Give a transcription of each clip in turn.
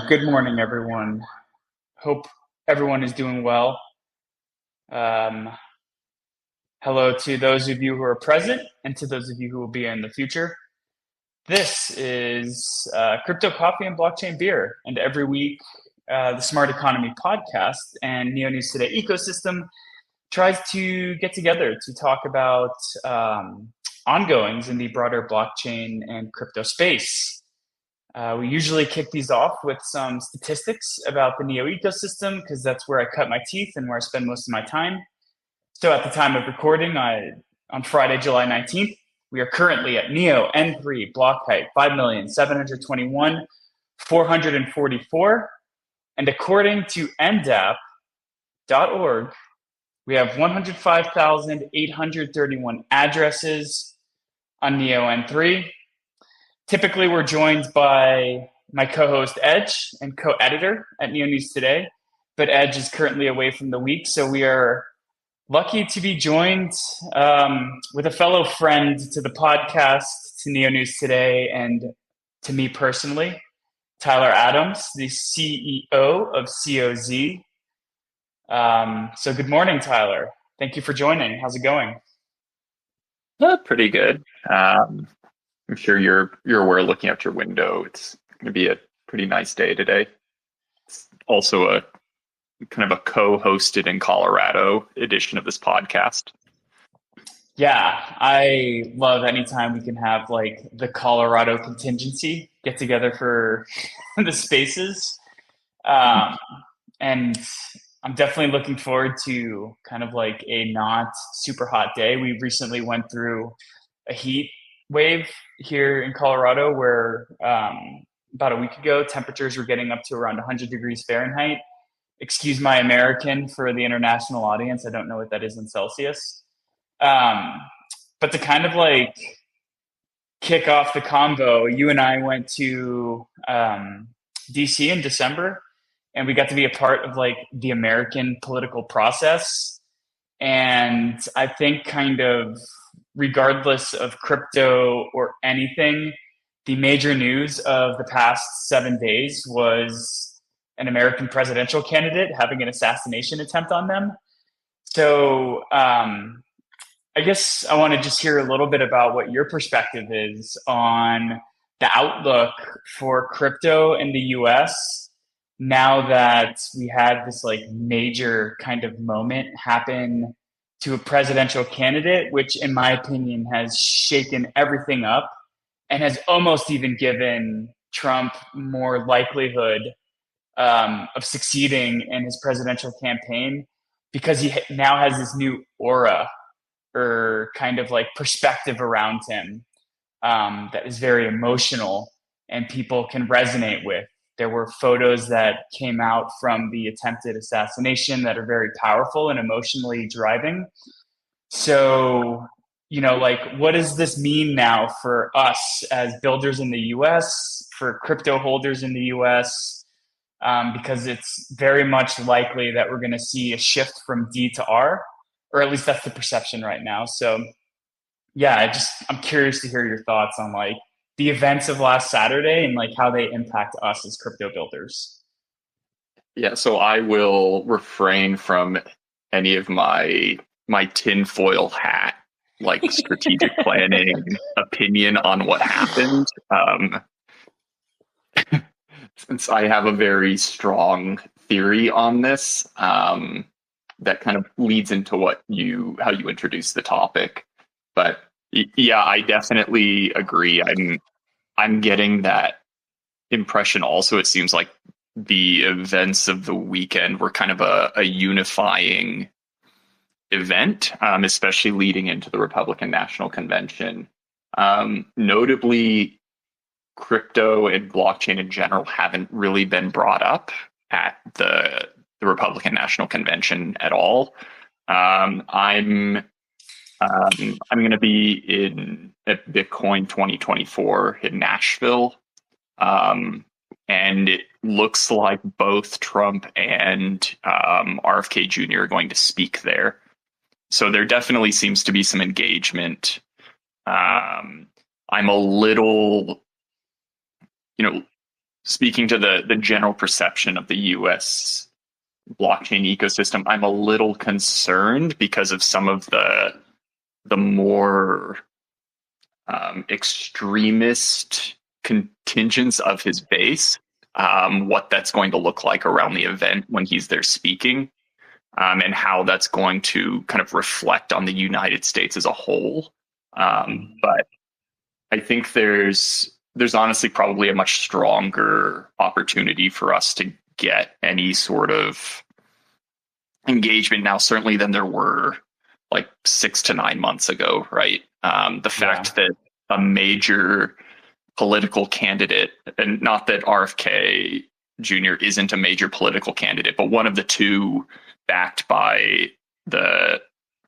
Good morning, everyone. Hope everyone is doing well. Um, Hello to those of you who are present and to those of you who will be in the future. This is Crypto Coffee and Blockchain Beer, and every week the Smart Economy podcast and Neo News Today ecosystem tries to get together to talk about ongoings in the broader blockchain and crypto space. We usually kick these off with some statistics about the NEO ecosystem because that's where I cut my teeth and where I spend most of my time. So at the time of recording, on Friday, July 19th, we are currently at NEO N3 block height 5,721,444. And according to ndap.org, we have 105,831 addresses on NEO N3. Typically, we're joined by my co-host Edge and co-editor at Neo News Today, but Edge is currently away from the week, so we are lucky to be joined with a fellow friend to the podcast, to Neo News Today, and to me personally, Tyler Adams, the CEO of COZ. So good morning, Tyler. Thank you for joining. How's it going? Pretty good. I'm sure you're aware, looking out your window, it's going to be a pretty nice day today. It's also a kind of a co-hosted in Colorado edition of this podcast. Yeah, I love anytime we can have like the Colorado contingency get together for the spaces. And I'm definitely looking forward to kind of like a not super hot day. We recently went through a heat wave here in Colorado where about a week ago, temperatures were getting up to around 100 degrees Fahrenheit. Excuse my American for the international audience. I don't know what that is in Celsius. But to kind of like kick off the combo, you and I went to DC in December, and we got to be a part of like the American political process. And I think kind of regardless of crypto or anything, the major news of the past 7 days was an American presidential candidate having an assassination attempt on them. So I guess I want to just hear a little bit about what your perspective is on the outlook for crypto in the US now that we had this like major kind of moment happen to a presidential candidate, which in my opinion has shaken everything up and has almost even given Trump more likelihood of succeeding in his presidential campaign because he now has this new aura or kind of like perspective around him that is very emotional and people can resonate with. There were photos that came out from the attempted assassination that are very powerful and emotionally driving. So, like, what does this mean now for us as builders in the US, for crypto holders in the US? Because it's very much likely that we're going to see a shift from D to R, or at least that's the perception right now. So, yeah, I'm curious to hear your thoughts on like the events of last Saturday and like how they impact us as crypto builders. Yeah, so I will refrain from any of my tinfoil hat, like strategic planning opinion on what happened. Since I have a very strong theory on this, that kind of leads into how you introduce the topic. But yeah, I definitely agree. I'm getting that impression also. It seems like the events of the weekend were kind of a unifying event, especially leading into the Republican National Convention. Notably, crypto and blockchain in general haven't really been brought up at the Republican National Convention at all. I'm going to be at Bitcoin 2024 in Nashville, and it looks like both Trump and RFK Jr. are going to speak there. So there definitely seems to be some engagement. I'm a little, speaking to the general perception of the US blockchain ecosystem, I'm a little concerned because of some of the more extremist contingents of his base, what that's going to look like around the event when he's there speaking, and how that's going to kind of reflect on the United States as a whole. But I think there's honestly probably a much stronger opportunity for us to get any sort of engagement now, certainly than there were like 6 to 9 months ago, right? The fact that a major political candidate, and not that RFK Jr. isn't a major political candidate, but one of the two backed by the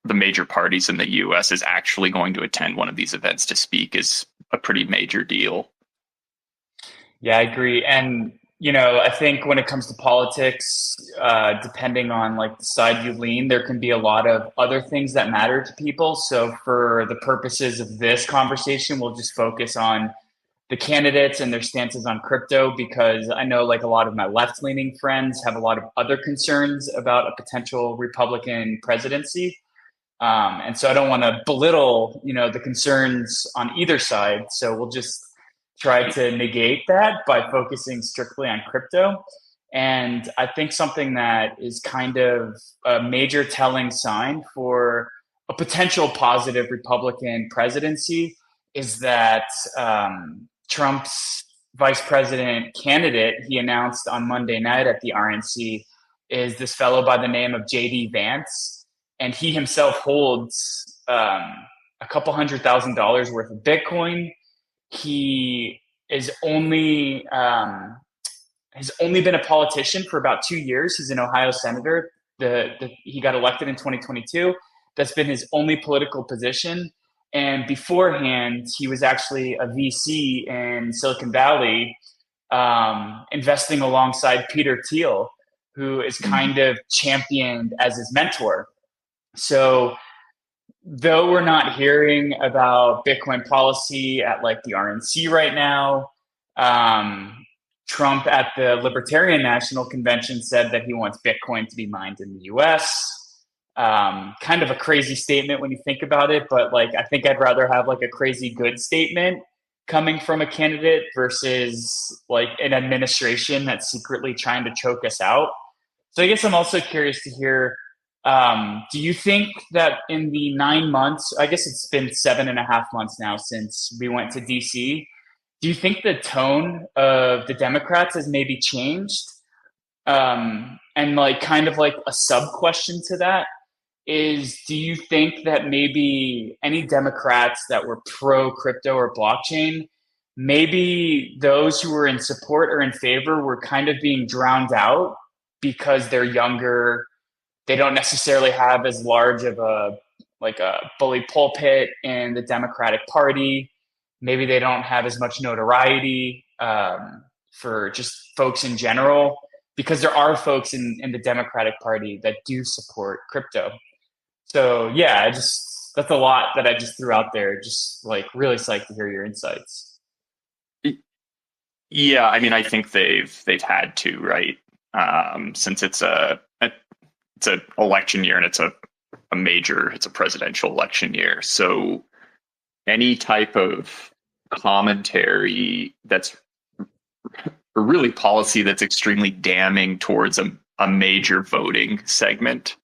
major parties in the US is actually going to attend one of these events to speak is a pretty major deal. Yeah, I agree. And, I think when it comes to politics, depending on like the side you lean, there can be a lot of other things that matter to people. So for the purposes of this conversation, we'll just focus on the candidates and their stances on crypto, because I know like a lot of my left leaning friends have a lot of other concerns about a potential Republican presidency. And so I don't want to belittle, the concerns on either side. So we'll just try to negate that by focusing strictly on crypto. And I think something that is kind of a major telling sign for a potential positive Republican presidency is that Trump's vice president candidate he announced on Monday night at the RNC is this fellow by the name of JD Vance. And he himself holds a couple $100,000 worth of Bitcoin. He is only has only been a politician for about 2 years. He's an Ohio senator. He got elected in 2022. That's been his only political position. And beforehand, he was actually a VC in Silicon Valley, investing alongside Peter Thiel, who is kind of championed as his mentor. So though we're not hearing about Bitcoin policy at like the RNC right now, Trump at the Libertarian National Convention said that he wants Bitcoin to be mined in the US. Kind of a crazy statement when you think about it, but like I think I'd rather have like a crazy good statement coming from a candidate versus like an administration that's secretly trying to choke us out. So I guess I'm also curious to hear, do you think that in the 9 months, I guess it's been 7.5 months now since we went to DC, do you think the tone of the Democrats has maybe changed? And like kind of like a sub question to that is, do you think that maybe any Democrats that were pro crypto or blockchain, maybe those who were in support or in favor were kind of being drowned out because they're younger, they don't necessarily have as large of a bully pulpit in the Democratic Party. Maybe they don't have as much notoriety for just folks in general, because there are folks in the Democratic Party that do support crypto. So yeah, that's a lot that I just threw out there. Just like really psyched to hear your insights. Yeah, I mean, I think they've had to, right? Since it's a election year and it's a presidential election year. So any type of commentary that's or really policy that's extremely damning towards a major voting segment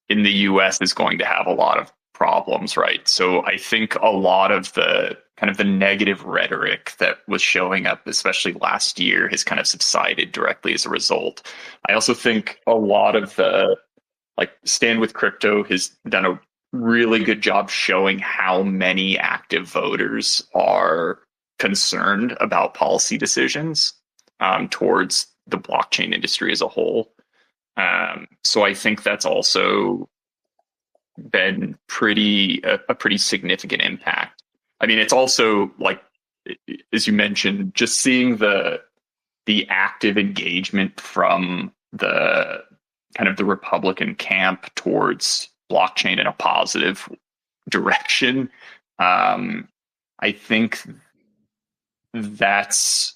in the US is going to have a lot of problems, right? So I think a lot of the kind of the negative rhetoric that was showing up, especially last year, has kind of subsided directly as a result. I also think a lot of the Stand With Crypto has done a really good job showing how many active voters are concerned about policy decisions towards the blockchain industry as a whole. So I think that's also been a pretty significant impact. I mean, it's also like, as you mentioned, just seeing the active engagement from the kind of the Republican camp towards blockchain in a positive direction. I think that's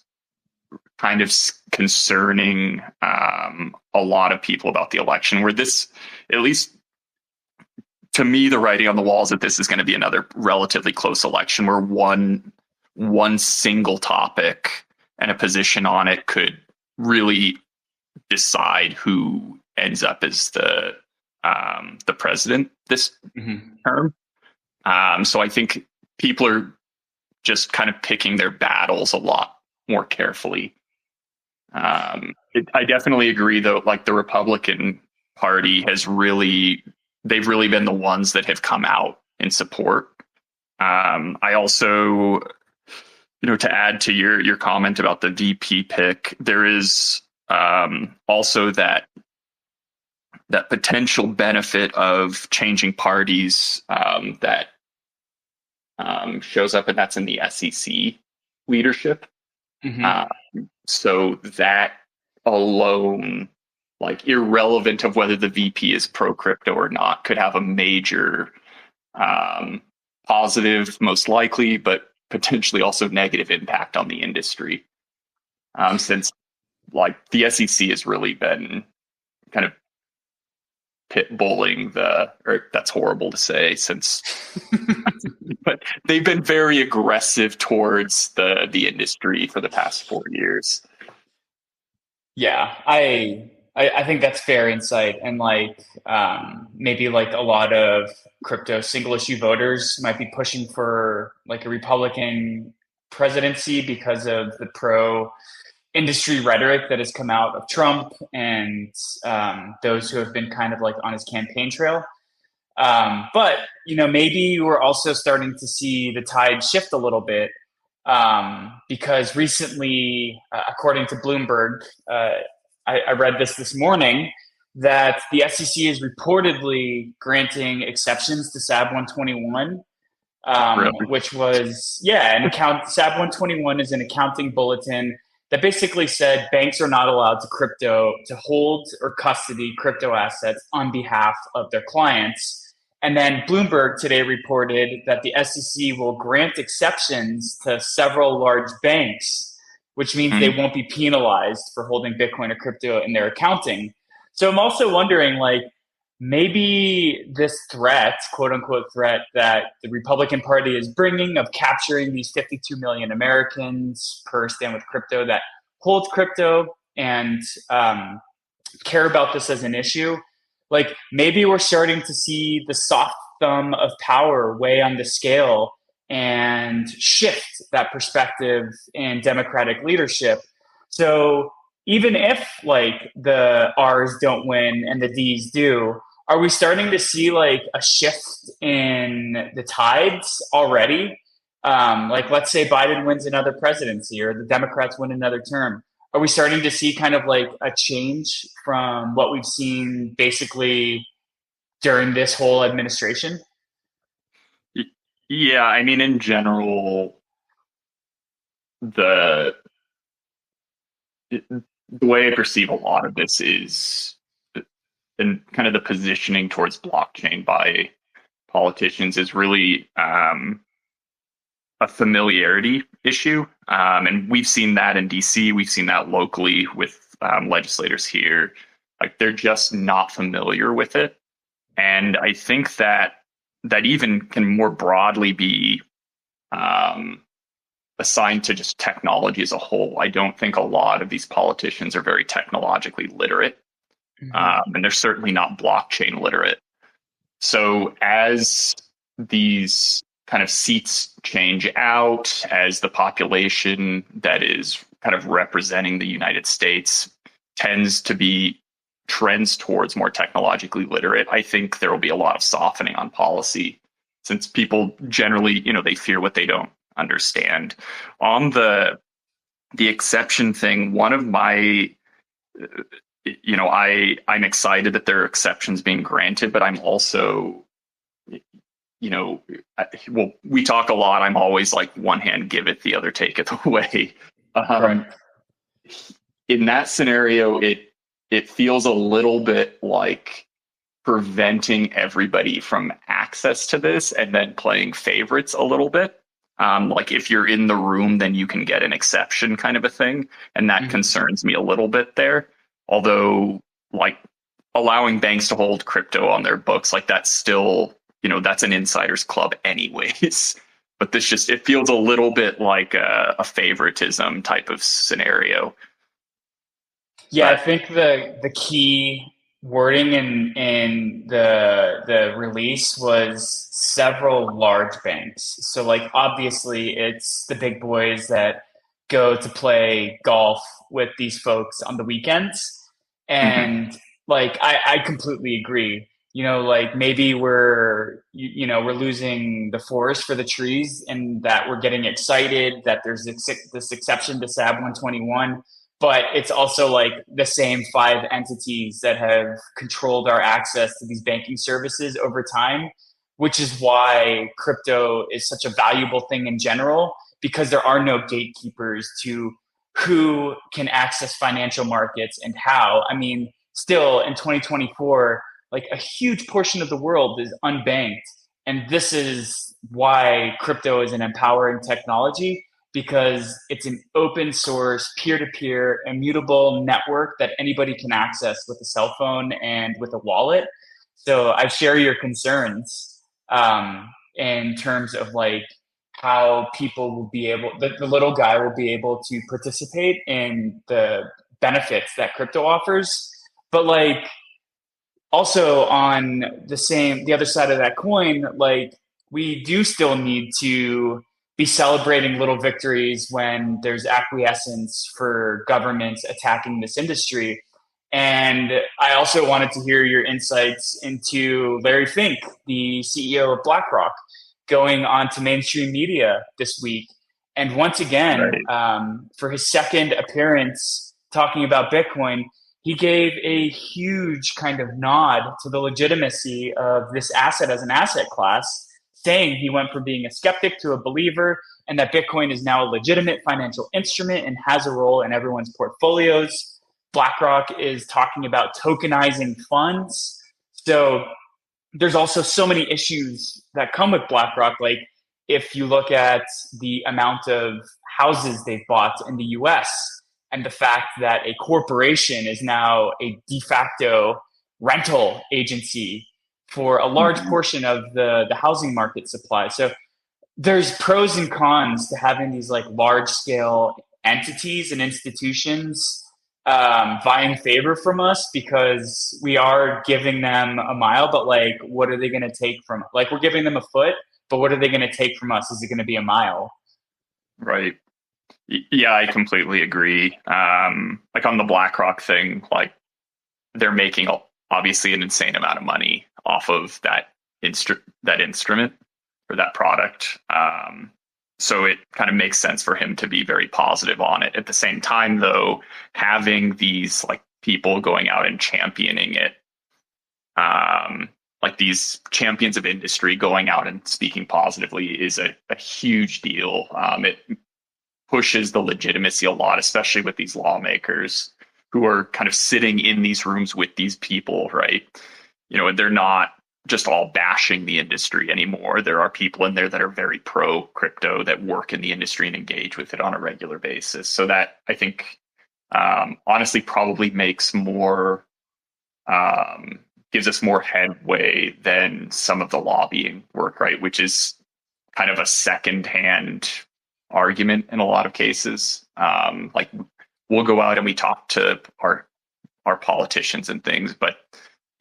kind of concerning a lot of people about the election, where this, at least to me, the writing on the wall is that this is going to be another relatively close election where one single topic and a position on it could really decide who ends up as the president this term. So I think people are just kind of picking their battles a lot more carefully. I definitely agree, though. Like, the Republican Party they've really been the ones that have come out in support. I also, to add to your comment about the VP pick, there is also that potential benefit of changing parties that shows up, and that's in the SEC leadership. So that alone, like, irrelevant of whether the VP is pro crypto or not, could have a major positive, most likely, but potentially also negative impact on the industry. Since, like, the SEC has really been kind of pit bulling or that's horrible to say, since but they've been very aggressive towards the industry for the past 4 years. Yeah, I think that's fair insight, and like maybe like a lot of crypto single issue voters might be pushing for like a Republican presidency because of the pro industry rhetoric that has come out of Trump and those who have been kind of like on his campaign trail. But maybe we're also starting to see the tide shift a little bit because recently, according to Bloomberg, I read this morning that the SEC is reportedly granting exceptions to SAB 121, Really? which was, SAB 121 is an accounting bulletin that basically said banks are not allowed to hold or custody crypto assets on behalf of their clients. And then Bloomberg today reported that the SEC will grant exceptions to several large banks, which means they won't be penalized for holding Bitcoin or crypto in their accounting. So I'm also wondering, like, maybe this threat, quote unquote threat, that the Republican Party is bringing of capturing these 52 million Americans per Stand With Crypto that hold crypto and care about this as an issue. Like, maybe we're starting to see the soft thumb of power weigh on the scale and shift that perspective in Democratic leadership. So even if like the R's don't win and the D's do, are we starting to see like a shift in the tides already? Like, let's say Biden wins another presidency or the Democrats win another term. Are we starting to see kind of like a change from what we've seen basically during this whole administration? Yeah, I mean, in general, the way I perceive a lot of this is and kind of the positioning towards blockchain by politicians is really a familiarity issue. And we've seen that in DC. We've seen that locally with legislators here. Like, they're just not familiar with it. And I think that even can more broadly be assigned to just technology as a whole. I don't think a lot of these politicians are very technologically literate. And they're certainly not blockchain literate. So as these kind of seats change out, as the population that is kind of representing the United States trends towards more technologically literate, I think there will be a lot of softening on policy, since people generally, they fear what they don't understand. On the exception thing, one of my I'm excited that there are exceptions being granted, but I'm also, we talk a lot. I'm always like, one hand give it, the other take it away. Right. In that scenario, it feels a little bit like preventing everybody from access to this and then playing favorites a little bit. Like if you're in the room, then you can get an exception kind of a thing. And that Mhm. concerns me a little bit there. Although, like allowing banks to hold crypto on their books, like that's still, that's an insider's club anyways. But this just, it feels a little bit like a favoritism type of scenario. Yeah, I But think the key wording in the release was several large banks. So like obviously it's the big boys that go to play golf with these folks on the weekends. mhm, And like I completely agree. Like maybe we're losing the forest for the trees, and that we're getting excited that there's this exception to SAB 121, but it's also like the same five entities that have controlled our access to these banking services over time, which is why crypto is such a valuable thing in general, because there are no gatekeepers to who can access financial markets and how. I mean, still in 2024, like a huge portion of the world is unbanked. And this is why crypto is an empowering technology, because it's an open source, peer to peer, immutable network that anybody can access with a cell phone and with a wallet. So I share your concerns in terms of like how people will be able, the little guy will be able to participate in the benefits that crypto offers. But like also on the other side of that coin, like we do still need to be celebrating little victories when there's acquiescence for governments attacking this industry. And I also wanted to hear your insights into Larry Fink, the CEO of BlackRock, going on to mainstream media this week. And once again, right. for his second appearance talking about Bitcoin, he gave a huge kind of nod to the legitimacy of this asset as an asset class, saying he went from being a skeptic to a believer, and that Bitcoin is now a legitimate financial instrument and has a role in everyone's portfolios. BlackRock is talking about tokenizing funds. So there's also so many issues that come with BlackRock. Like if you look at the amount of houses they've bought in the US and the fact that a corporation is now a de facto rental agency for a large Mhm. portion of the housing market supply. So there's pros and cons to having these like large scale entities and institutions vying favor from us, because we are giving them a mile, but like what are they going to take from, like we're giving them a foot, but what are they going to take from us? Is it going to be a mile? Right. Yeah, I completely agree. Like on the BlackRock thing, like they're making obviously an insane amount of money off of that instrument or that product. So it kind of makes sense for him to be very positive on it. At the same time, though, having these like people going out and championing it, like these champions of industry going out and speaking positively is a huge deal. It pushes the legitimacy a lot, especially with these lawmakers who are kind of sitting in these rooms with these people, right? And they're not just all bashing the industry anymore. There are people in there that are very pro crypto that work in the industry and engage with it on a regular basis. So that I think honestly probably makes more gives us more headway than some of the lobbying work, right? Which is kind of a secondhand argument in a lot of cases. Like we'll go out and we talk to our politicians and things, but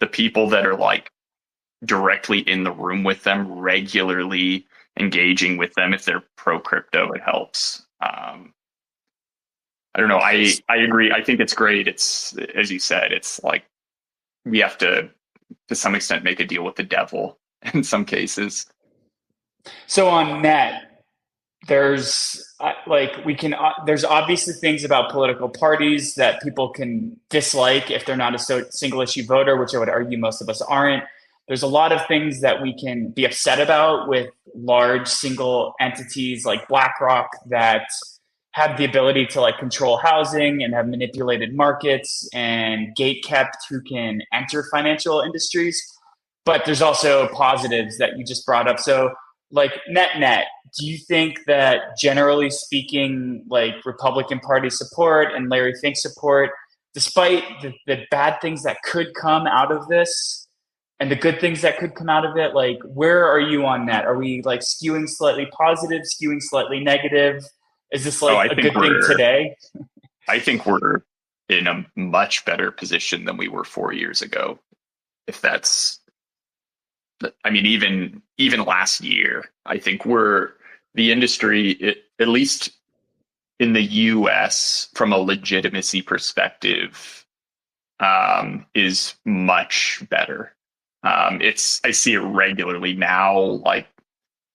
the people that are like directly in the room with them, regularly engaging with them, if they're pro crypto, it helps. I don't know. I agree. I think it's great. It's, as you said, it's like we have to some extent make a deal with the devil in some cases. So on net, there's like we can there's obviously things about political parties that people can dislike if they're not a single issue voter, which I would argue most of us aren't. There's a lot of things that we can be upset about with large single entities like BlackRock that have the ability to like control housing and have manipulated markets and gate kept who can enter financial industries. But there's also positives that you just brought up. So like net, do you think that generally speaking, like Republican Party support and Larry Fink support, despite the bad things that could come out of this and the good things that could come out of it, like where are you on that? Are we like skewing slightly positive, skewing slightly negative? Is this Oh, like a good thing today? I think we're in a much better position than we were 4 years ago. If that's, I mean, even last year, I think we're the industry, at least in the U.S. from a legitimacy perspective, is much better. I see it regularly now, like,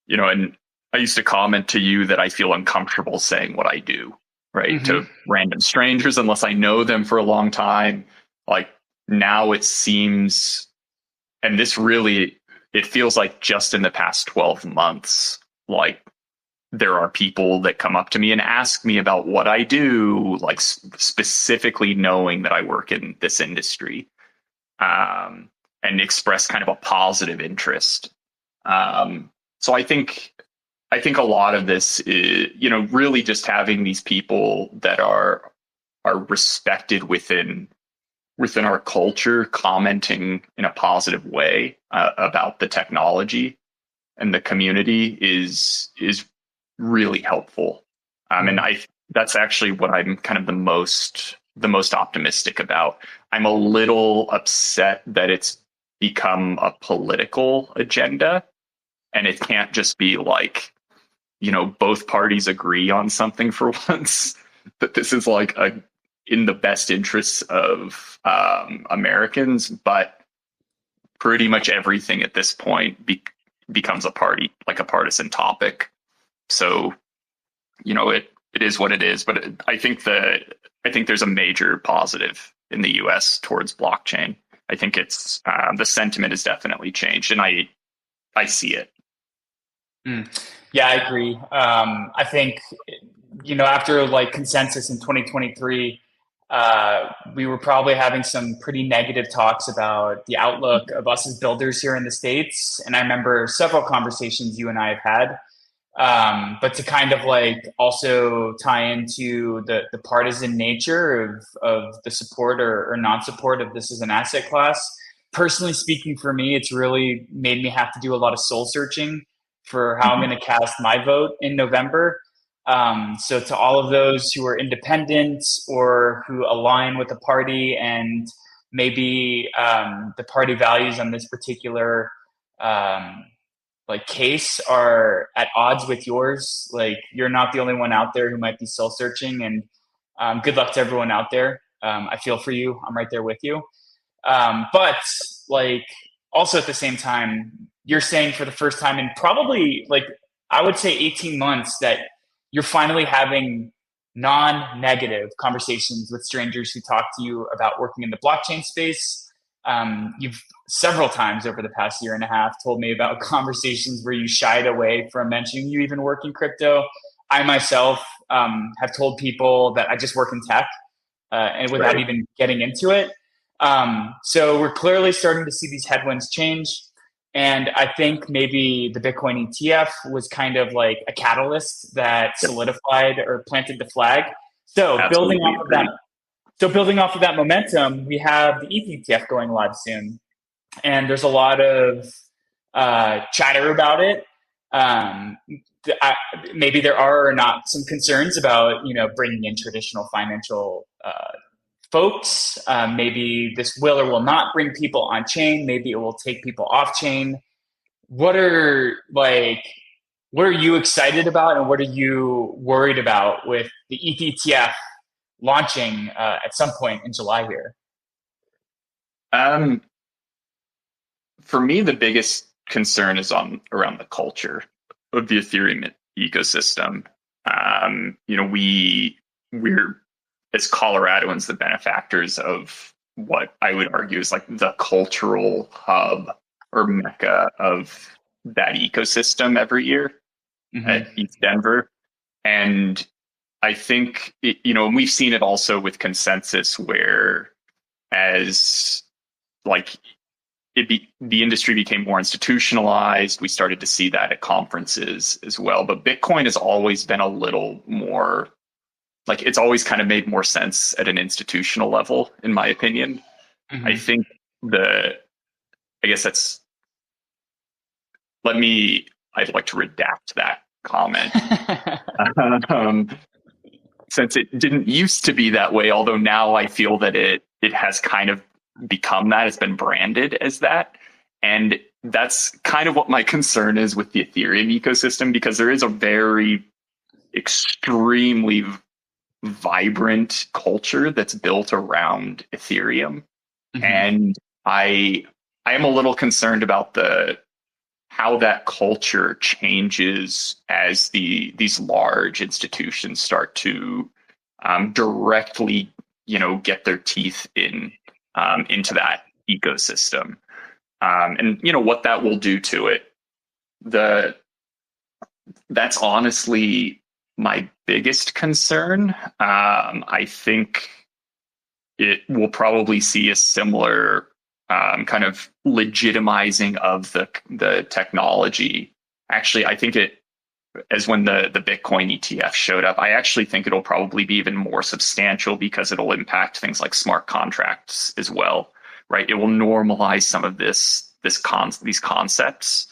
and I used to comment to you that I feel uncomfortable saying what I do, right? Mm-hmm. To random strangers, unless I know them for a long time. Like now it seems, and this really, it feels like just in the past 12 months, like there are people that come up to me and ask me about what I do, like specifically knowing that I work in this industry, and express kind of a positive interest. So I think a lot of this is, really just having these people that are respected within our culture, commenting in a positive way about the technology and the community is really helpful. And that's actually what I'm kind of the most optimistic about. I'm a little upset that it's become a political agenda, and it can't just be like, both parties agree on something for once. That this is like in the best interests of Americans, but pretty much everything at this point becomes like a partisan topic. So, it is what it is. But I think there's a major positive in the U.S. towards blockchain. I think it's the sentiment has definitely changed, and I see it. Mm. Yeah, I agree. I think, after like consensus in 2023, we were probably having some pretty negative talks about the outlook of us as builders here in the States. And I remember several conversations you and I have had. But to kind of like also tie into the partisan nature of the support or non-support of this as an asset class. Personally speaking, for me, it's really made me have to do a lot of soul searching for how I'm Mhm. going to cast my vote in November. So to all of those who are independent or who align with the party and maybe the party values on this particular like case are at odds with yours, like you're not the only one out there who might be soul searching, and good luck to everyone out there. I feel for you. I'm right there with you. But like also at the same time, you're saying for the first time in probably like I would say 18 months that you're finally having non-negative conversations with strangers who talk to you about working in the blockchain space. You've several times over the past year and a half told me about conversations where you shied away from mentioning you even work in crypto. I myself have told people that I just work in tech, and without Right. even getting into it. So we're clearly starting to see these headwinds change. And I think maybe the Bitcoin ETF was kind of like a catalyst that Yep. solidified or planted the flag. So building Absolutely off of that, agree. momentum, we have the ETH ETF going live soon, and there's a lot of chatter about it. Um, Maybe there are or not some concerns about bringing in traditional financial folks. Maybe this will or will not bring people on chain. Maybe it will take people off chain. What are like what are you excited about, and what are you worried about with the ETH launching at some point in July here? Um, for me, the biggest concern is on around the culture of the Ethereum ecosystem. We're as Coloradoans the benefactors of what I would argue is like the cultural hub or mecca of that ecosystem every year at Mm-hmm. East Denver. And I think, and we've seen it also with consensus where as like the industry became more institutionalized. We started to see that at conferences as well. But Bitcoin has always been a little more like it's always kind of made more sense at an institutional level, in my opinion. I Hmm. think I guess that's I'd like to redact that comment. um, since it didn't used to be that way, although now I feel that it has kind of become that. It's been branded as that. And that's kind of what my concern is with the Ethereum ecosystem, because there is a very extremely vibrant culture that's built around Ethereum. Hmm. And I am a little concerned about the how that culture changes as these large institutions start to directly, get their teeth into that ecosystem, and what that will do to it. The That's honestly my biggest concern. I think it will probably see a similar kind of legitimizing of the technology. Actually, I think it as when the Bitcoin ETF showed up. I actually think it'll probably be even more substantial because it'll impact things like smart contracts as well, right? It will normalize some of these concepts.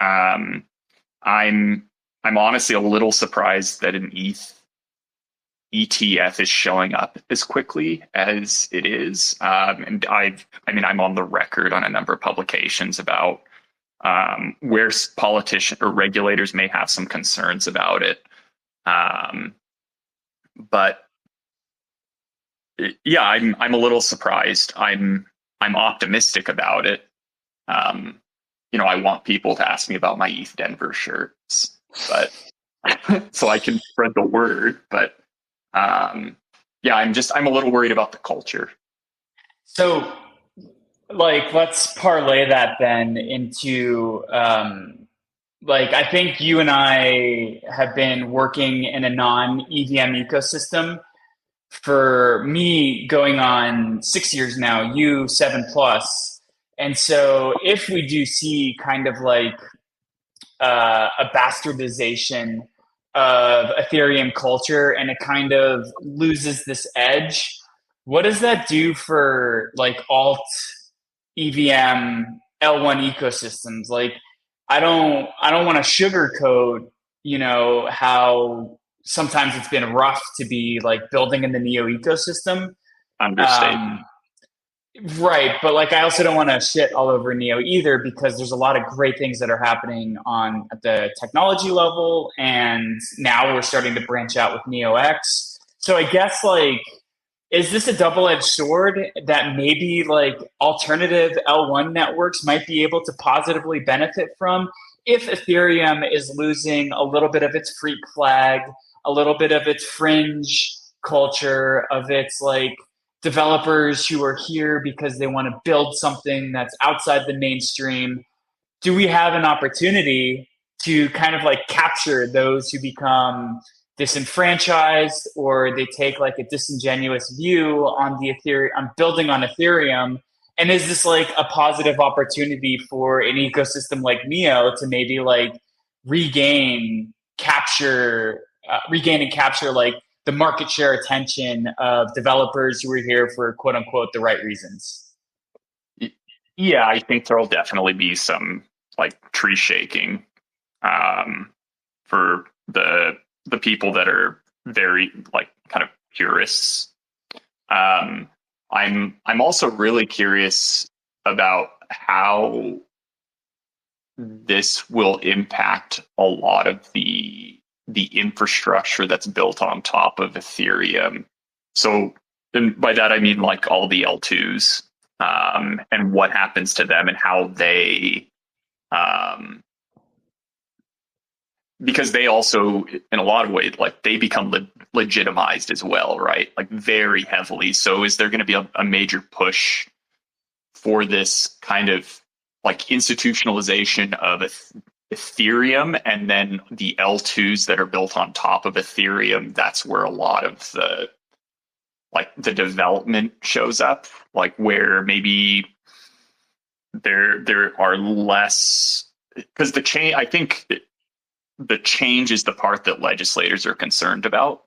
Um, I'm I'm honestly a little surprised that an ETF is showing up as quickly as it is. And I'm on the record on a number of publications about where politicians or regulators may have some concerns about it. Um, but yeah, I'm a little surprised. I'm optimistic about it. Um, I want people to ask me about my ETH Denver shirts, but so I can spread the word. But yeah, I'm a little worried about the culture. So, like, let's parlay that then into like, I think you and I have been working in a non EVM ecosystem for me going on 6 years now, you 7 plus. And so, if we do see kind of like a bastardization of Ethereum culture and it kind of loses this edge, what does that do for like alt EVM L1 ecosystems? Like, I don't want to sugarcoat, how sometimes it's been rough to be like building in the Neo ecosystem. Understatement. Um, Right, but like I also don't want to shit all over Neo either because there's a lot of great things that are happening on at the technology level, and now we're starting to branch out with Neo X. So I guess like, is this a double-edged sword that maybe like alternative L1 networks might be able to positively benefit from if Ethereum is losing a little bit of its freak flag, a little bit of its fringe culture, of its like developers who are here because they want to build something that's outside the mainstream? Do we have an opportunity to kind of like capture those who become disenfranchised, or they take like a disingenuous view on the Ethereum, on building on Ethereum? And is this like a positive opportunity for an ecosystem like Neo to maybe like regain and capture like the market share attention of developers who are here for quote unquote the right reasons? Yeah, I think there'll definitely be some like tree shaking for the people that are very like kind of purists. Um, I'm also really curious about how this will impact a lot of the infrastructure that's built on top of Ethereum. So, and by that I mean like all the L2s, and what happens to them and how they, um, because they also, in a lot of ways, like they become legitimized as well, right? Like very heavily. So, is there going to be a major push for this kind of like institutionalization of Ethereum, and then the L2s that are built on top of Ethereum? That's where a lot of the development shows up, like where maybe there are less, because the change, I think the change is the part that legislators are concerned about,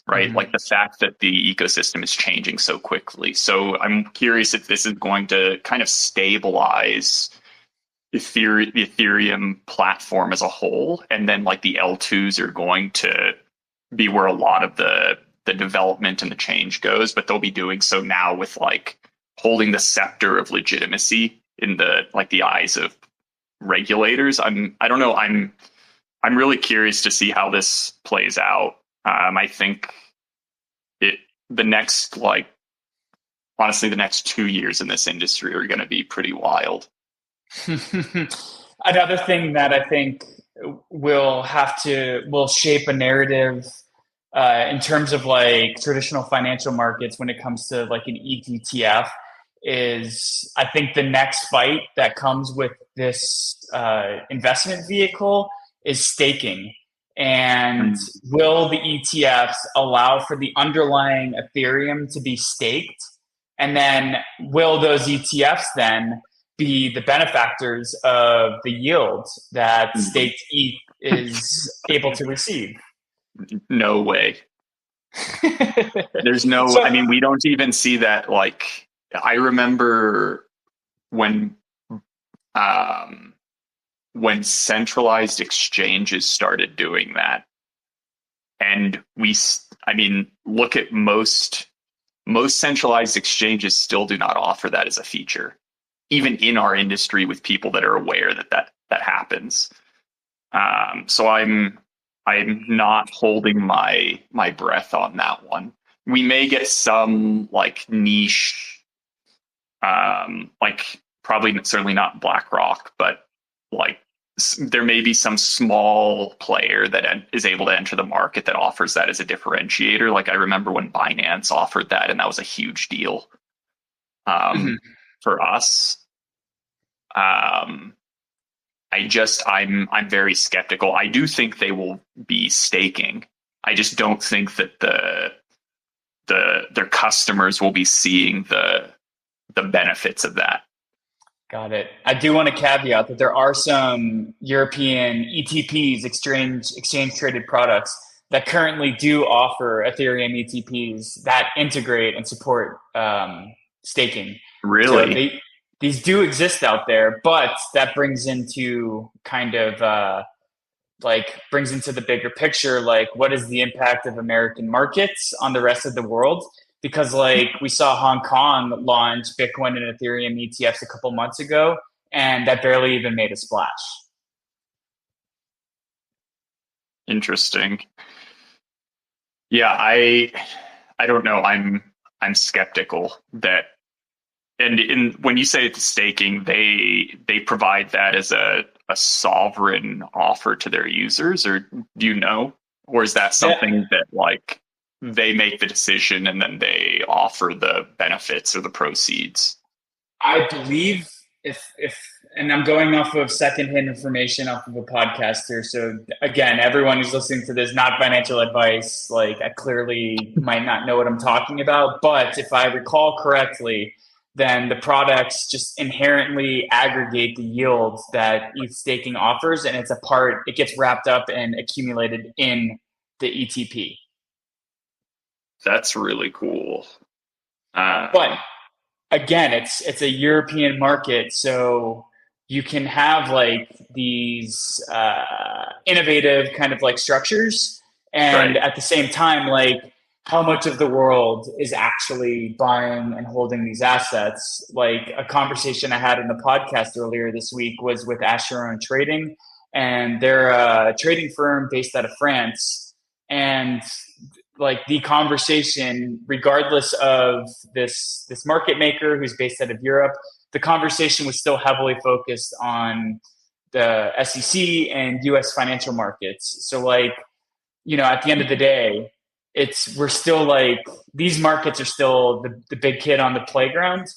right? Mhm. Like the fact that the ecosystem is changing so quickly. So I'm curious if this is going to kind of stabilize the Ethereum platform as a whole, and then like the L2s are going to be where a lot of the development and the change goes, but they'll be doing so now with like holding the scepter of legitimacy in the like the eyes of regulators. I don't know. I'm really curious to see how this plays out. I think it the next like honestly the next 2 years in this industry are going to be pretty wild. Another thing that I think will shape a narrative in terms of like traditional financial markets when it comes to like an ETF is I think the next fight that comes with this investment vehicle is staking. And Mm. will the ETFs allow for the underlying Ethereum to be staked? And then will those ETFs then be the benefactors of the yield that Mhm. staked ETH is able to receive? No way. There's no, So I mean, we don't even see that. Like, I remember when, um, when centralized exchanges started doing that, and I mean, look at most centralized exchanges still do not offer that as a feature, even in our industry with people that are aware that that happens. So I'm not holding my breath on that one. We may get some like niche, like probably certainly not BlackRock, but like there may be some small player that is able to enter the market that offers that as a differentiator. Like I remember when Binance offered that, and that was a huge deal mhm. for us. Um, I'm very skeptical. I do think they will be staking. I just don't think that their customers will be seeing the benefits of that. Got it. I do want to caveat that there are some European ETPs, exchange traded products, that currently do offer Ethereum ETPs that integrate and support staking. So Really these do exist out there, but that brings into kind of like brings into the bigger picture, like what is the impact of American markets on the rest of the world? Because like we saw Hong Kong launch Bitcoin and Ethereum ETFs a couple months ago, and that barely even made a splash. interesting. Yeah, I don't know. I'm skeptical that, and in when you say it's staking, they provide that as a sovereign offer to their users, or do you know, or is that Yeah, something that like they make the decision and then they offer the benefits or the proceeds? I believe if and I'm going off of secondhand information off of a podcast here. So again, everyone who's listening to this, not financial advice. Like I clearly might not know what I'm talking about, but if I recall correctly, then the products just inherently aggregate the yields that ETH staking offers, and it gets wrapped up and accumulated in the ETP. That's really cool. But Um, again, it's a European market, so you can have like these innovative kind of like structures, and right. at the same time, like how much of the world is actually buying and holding these assets? Like a conversation I had in the podcast earlier this week was with Asheron Trading, and they're a trading firm based out of France, and like the conversation, regardless of this market maker who's based out of Europe, the conversation was still heavily focused on the SEC and US financial markets. So like, at the end of the day, we're still like these markets are still the big kid on the playground.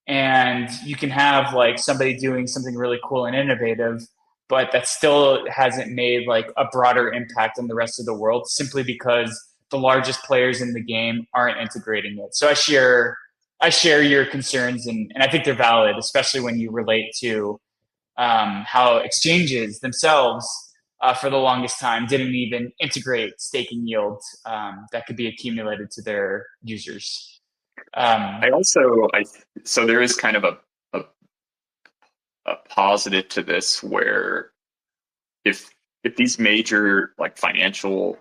And you can have like somebody doing something really cool and innovative, but that still hasn't made like a broader impact on the rest of the world simply because the largest players in the game aren't integrating it. So I share I share your concerns, and I think they're valid, especially when you relate to how exchanges themselves, for the longest time, didn't even integrate staking yield that could be accumulated to their users. Um, I also, so there is kind of a, a positive to this where if if these major like financial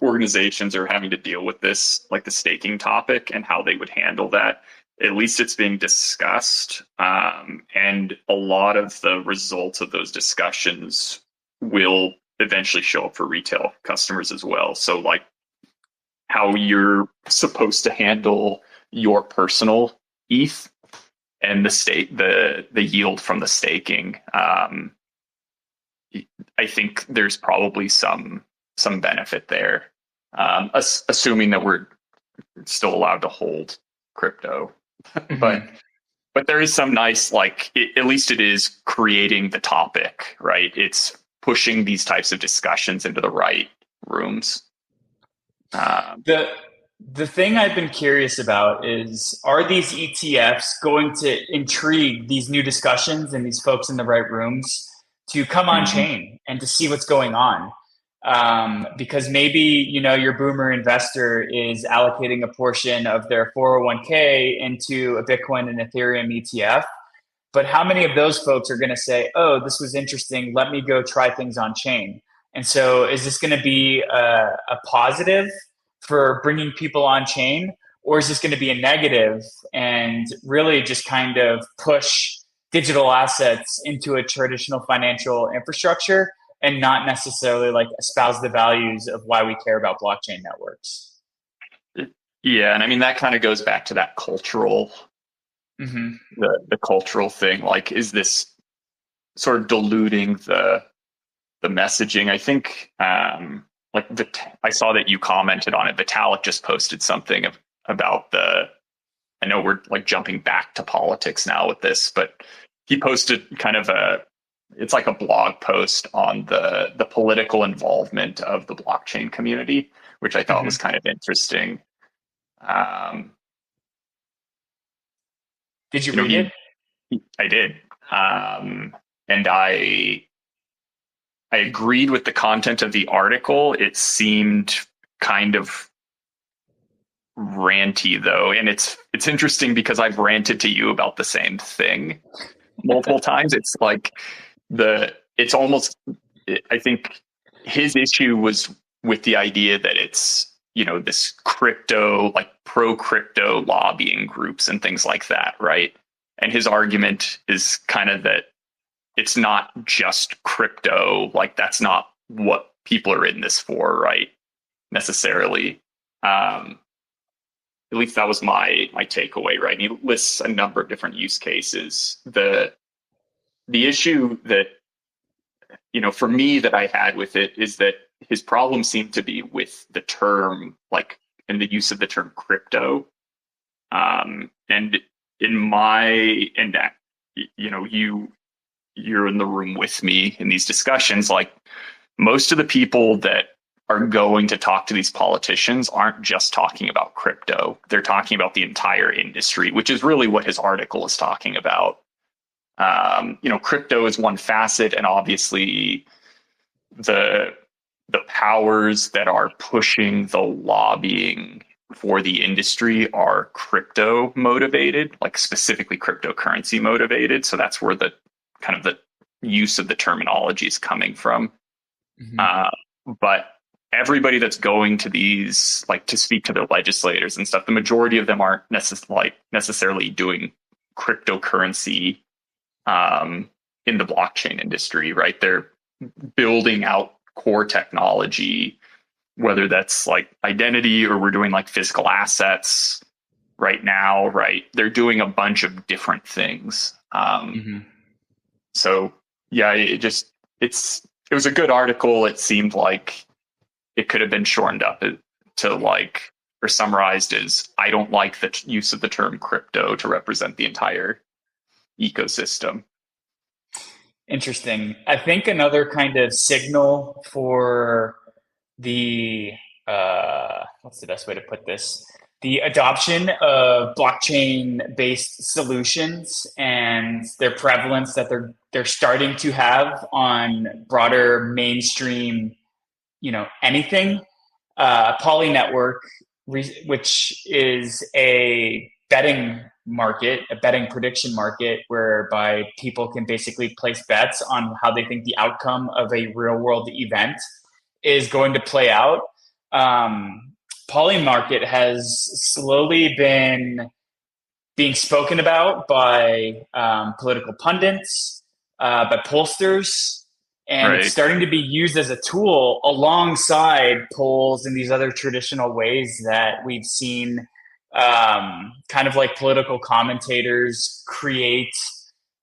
organizations are having to deal with this, like the staking topic and how they would handle that, at least it's being discussed. And a lot of the results of those discussions will eventually show up for retail customers as well. So, like how you're supposed to handle your personal ETH and the yield from the staking. I think there's probably some benefit there, assuming that we're still allowed to hold crypto. but mhm. but there is some nice, like at least it is creating the topic, right? It's pushing these types of discussions into the right rooms. Um, The the thing I've been curious about is, are these ETFs going to intrigue these new discussions and these folks in the right rooms to come on mhm, chain and to see what's going on? Because maybe your boomer investor is allocating a portion of their 401k into a Bitcoin and Ethereum ETF, but how many of those folks are going to say, "Oh, this was interesting. Let me go try things on chain"? And so, is this going to be a positive for bringing people on chain, or is this going to be a negative and really just kind of push digital assets into a traditional financial infrastructure and not necessarily like espouse the values of why we care about blockchain networks? yeah, and I mean that kind of goes back to that cultural, Mm-hmm. the cultural thing. Like, is this sort of diluting the messaging? I think like I saw that you commented on it. Vitalik just posted something about the. I know we're like jumping back to politics now with this, but he posted kind of it's like a blog post on the political involvement of the blockchain community, which I thought was Mm-hmm. kind of interesting. Um, Did you you know, read it? I did, and I agreed with the content of the article. It seemed kind of ranty though, and it's interesting because I've ranted to you about the same thing multiple times. It's like it's almost, I think his issue was with the idea that it's, this crypto, like pro crypto lobbying groups and things like that, right? And his argument is kind of that it's not just crypto, like that's not what people are in this for, right? Necessarily. Um, at least that was my takeaway, right? And he lists a number of different use cases. The issue that, for me that I had with it is that his problem seemed to be with the term, like, and the use of the term crypto. And in my, and that, you're in the room with me in these discussions, like most of the people that are going to talk to these politicians aren't just talking about crypto. They're talking about the entire industry, which is really what his article is talking about. Crypto is one facet, and obviously the the powers that are pushing the lobbying for the industry are crypto motivated, like specifically cryptocurrency motivated. So that's where the kind of the use of the terminology is coming from. Mm-hmm. Uh, but everybody that's going to these, like to speak to their legislators and stuff, the majority of them aren't necessarily doing cryptocurrency in the blockchain industry, right? They're building out core technology, whether that's like identity or we're doing like physical assets right now, right? They're doing a bunch of different things. Mm-hmm. So yeah, it was a good article. It seemed like it could have been shortened up to like, or summarized as, I don't like the use of the term crypto to represent the entire ecosystem. Interesting. I think another kind of signal for the what's the best way to put this? the adoption of blockchain-based solutions and their prevalence that they're starting to have on broader mainstream, anything. Poly Network, which is a betting market, a betting prediction market, whereby people can basically place bets on how they think the outcome of a real world event is going to play out. Polymarket has slowly been being spoken about by political pundits, by pollsters, and it's Right. starting to be used as a tool alongside polls and these other traditional ways that we've seen kind of like political commentators create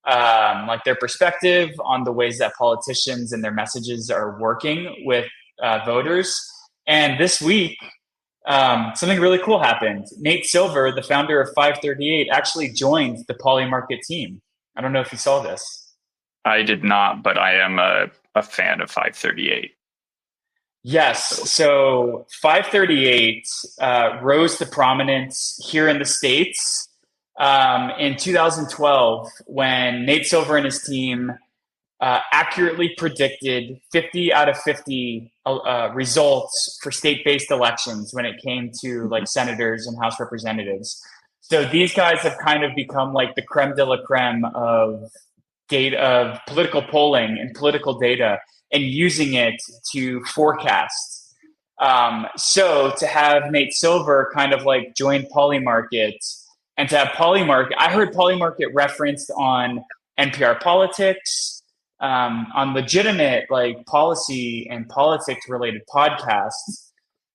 like their perspective on the ways that politicians and their messages are working with voters. And this week, something really cool happened. Nate Silver, the founder of 538, actually joined the Polymarket team. I don't know if you saw this. I did not, but I am a fan of 538. Yes. So 538 rose to prominence here in the States in 2012 when Nate Silver and his team accurately predicted 50 out of 50 results for state-based elections when it came to like senators and House representatives. So these guys have kind of become like the creme de la creme of data, of political polling and political data, and using it to forecast. So to have Nate Silver kind of like join Polymarket, and to have Polymarket, I heard Polymarket referenced on NPR Politics, on legitimate like policy and politics related podcasts.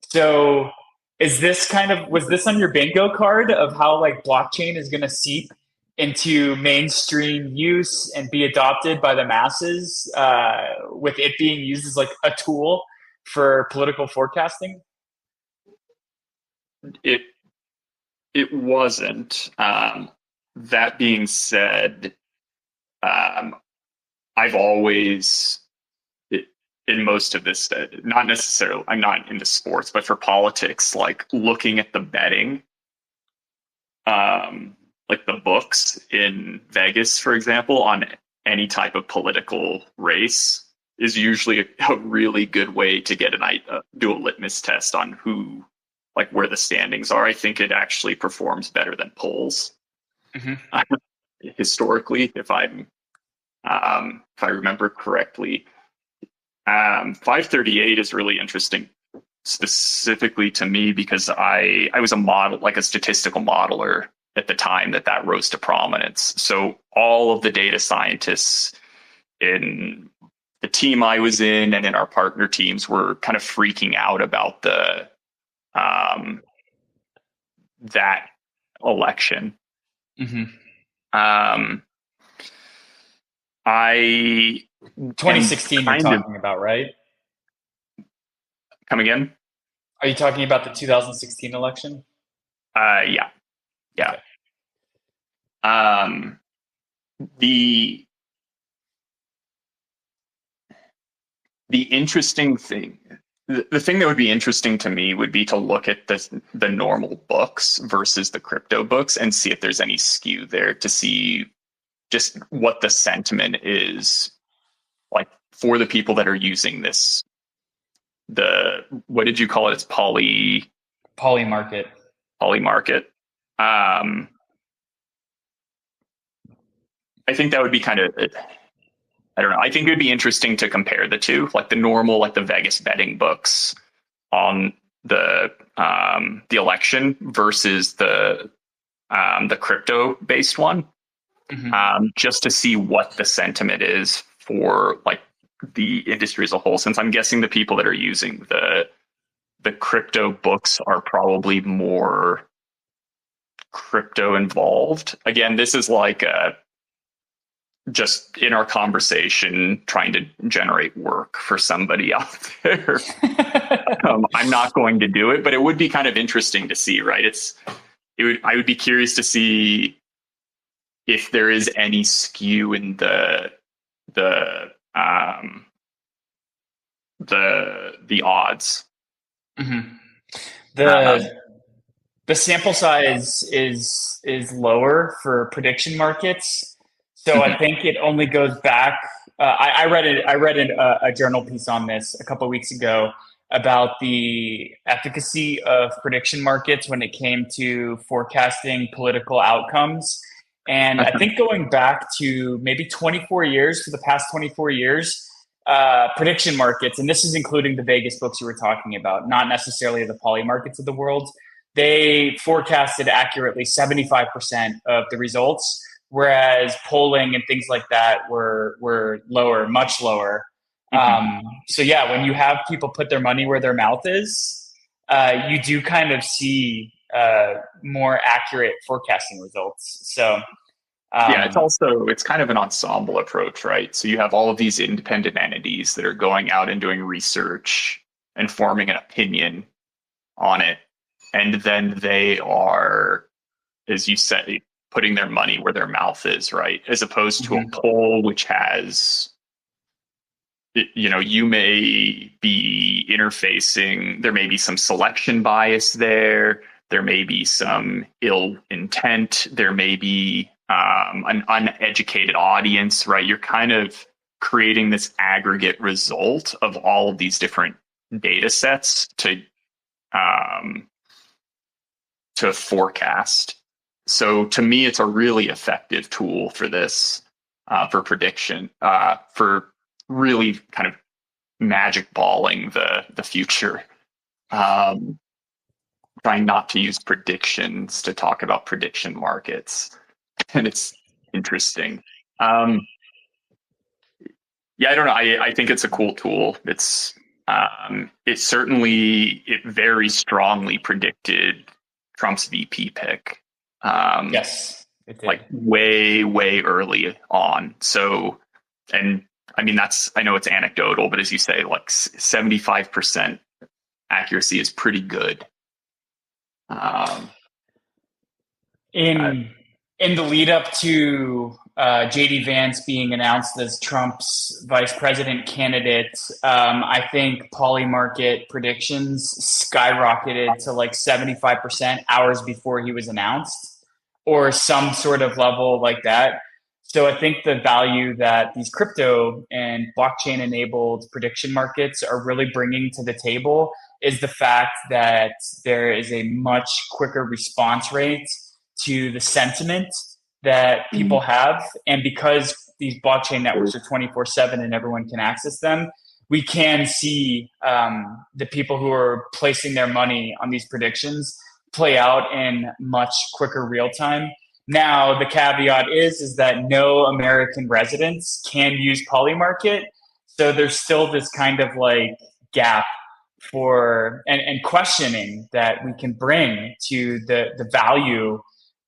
So was this on your bingo card of how like blockchain is going to seep into mainstream use and be adopted by the masses, with it being used as like a tool for political forecasting? It it wasn't. That being said, um, I've always in most of this, not necessarily, I'm not into sports, but for politics, like looking at the betting, like the books in Vegas, for example, on any type of political race is usually a really good way to get do a litmus test on who, like where the standings are. I think it actually performs better than polls. Mm-hmm. Historically, if I remember correctly. 538 is really interesting specifically to me because I was a statistical modeler at the time that rose to prominence. So all of the data scientists in the team I was in and in our partner teams were kind of freaking out about that election. Mm-hmm. Um, I 2016 you're talking about, right? Come again? Are you talking about the 2016 election? Yeah. Okay. The interesting thing, the thing that would be interesting to me would be to look at the normal books versus the crypto books and see if there's any skew there, to see just what the sentiment is like for the people that are using this. What did you call it? It's Polymarket. Polymarket. I think that would be kind of, I don't know. I think it would be interesting to compare the two, like the normal, like the Vegas betting books on the election versus the crypto based one, just to see what the sentiment is for like the industry as a whole. Since I'm guessing the people that are using the crypto books are probably more crypto involved. Again, this is like just in our conversation trying to generate work for somebody out there. I'm not going to do it, but it would be kind of interesting to see, right? I would be curious to see if there is any skew in the odds. Mm-hmm. the sample size is lower for prediction markets. So I Mhm. think it only goes back. I read it. I read a journal piece on this a couple of weeks ago about the efficacy of prediction markets when it came to forecasting political outcomes. And I think going back to maybe 24 years, to the past 24 years, prediction markets, and this is including the Vegas books you were talking about, not necessarily the Polymarkets of the world, they forecasted accurately 75% of the results, whereas polling and things like that were lower, much lower. Mhm. So yeah, when you have people put their money where their mouth is, you do kind of see more accurate forecasting results. So Yeah, um, it's kind of an ensemble approach, right? So you have all of these independent entities that are going out and doing research and forming an opinion on it. And then they are, as you said, putting their money where their mouth is, right? As opposed to a mhm. poll, which has, you may be interfacing, there may be some selection bias there. There may be some ill intent. There may be an uneducated audience, right? You're kind of creating this aggregate result of all of these different data sets um, to forecast. So to me, it's a really effective tool for this, for prediction, for really kind of magic balling the future. Um, Trying not to use predictions to talk about prediction markets, and it's interesting. Um, yeah, I don't know. I think it's a cool tool. It very strongly predicted Trump's VP pick, um, Yes, it like did. way early on. So, and I mean I know it's anecdotal, but as you say, like 75% accuracy is pretty good. Um, I, In in the lead up to JD Vance being announced as Trump's vice president candidate, I think Polymarket predictions skyrocketed to like 75% hours before he was announced, or some sort of level like that. So I think the value that these crypto and blockchain enabled prediction markets are really bringing to the table is the fact that there is a much quicker response rate to the sentiment that people have. And because these blockchain networks are 24/7 and everyone can access them, we can see the people who are placing their money on these predictions play out in much quicker real time. Now, the caveat is that no American residents can use Polymarket. So there's still this kind of like gap for and questioning that we can bring to the value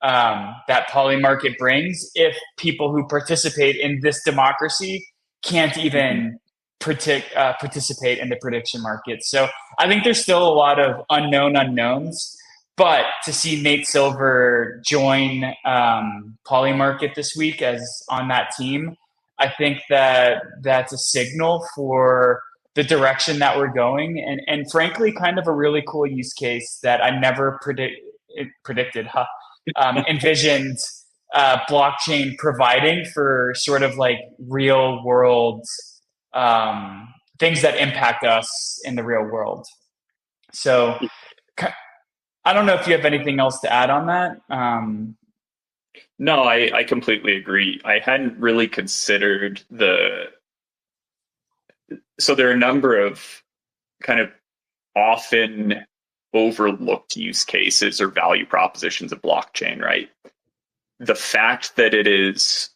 that Polymarket brings if people who participate in this democracy can't even participate in the prediction market. So I think there's still a lot of unknown unknowns. But to see Nate Silver join Polymarket this week as on that team, I think that that's a signal for the direction that we're going, and frankly, kind of a really cool use case that I never predicted. Huh? Envisioned blockchain providing for sort of like real world things that impact us in the real world. So I don't know if you have anything else to add on that. no, I completely agree. I hadn't really considered so there are a number of kind of often overlooked use cases or value propositions of blockchain, right? The fact that it is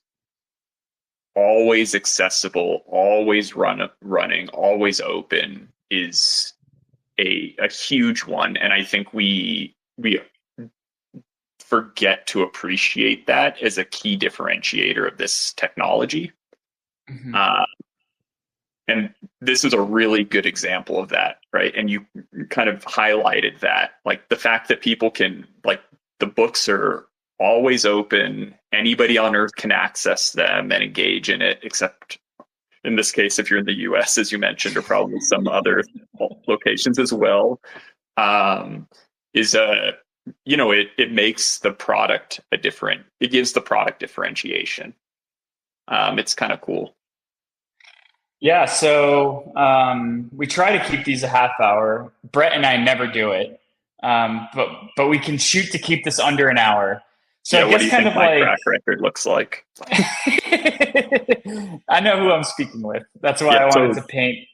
always accessible, always running, always open is a huge one, and I think we forget to appreciate that as a key differentiator of this technology. Mhm. Uh, and this is a really good example of that, right? And you kind of highlighted that, like the fact that people can, like, the books are always open, anybody on earth can access them and engage in it, except in this case, if you're in the US, as you mentioned, or probably some other locations as well, um, is a it makes the product it gives the product differentiation. It's kind of cool. Yeah, so we try to keep these a half hour. Brett and I never do it, but we can shoot to keep this under an hour. So Yeah, I what do guess you kind think of my like track record looks like? I know who I'm speaking with. That's why Yeah, I wanted so to paint.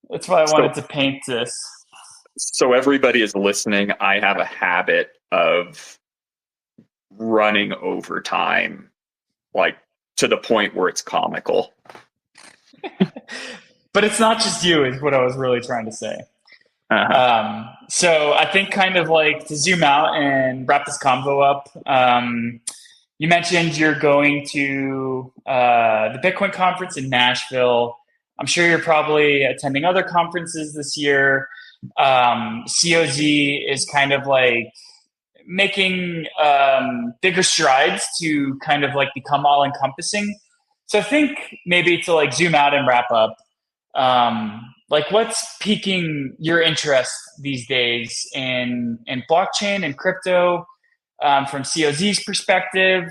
That's why I so wanted to paint this. so everybody is listening. I have a habit of running over time, like to the point where it's comical. But it's not just you, is what I was really trying to say. Uh-huh. So I think kind of like to zoom out and wrap this convo up. You mentioned you're going to the Bitcoin conference in Nashville. I'm sure you're probably attending other conferences this year. COZ is kind of like making bigger strides to kind of like become all encompassing. So I think maybe to like zoom out and wrap up, like what's piquing your interest these days in blockchain and crypto from COZ's perspective?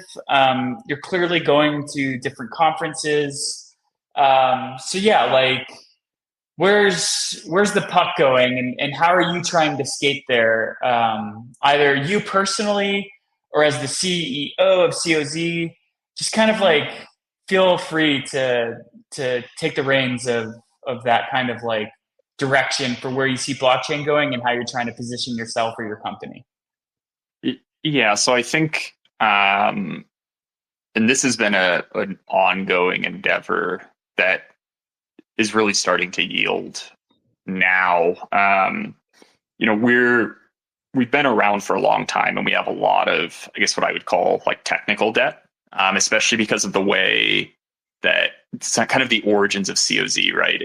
You're clearly going to different conferences. So yeah, like where's the puck going, and how are you trying to skate there? Either you personally or as the CEO of COZ, just kind of like feel free to take the reins of that kind of like direction for where you see blockchain going and how you're trying to position yourself or your company. Yeah, so I think, and this has been an ongoing endeavor that is really starting to yield now. We've been around for a long time, and we have a lot of, I guess, what I would call like technical debt, especially because of the way that it's kind of the origins of COZ, right?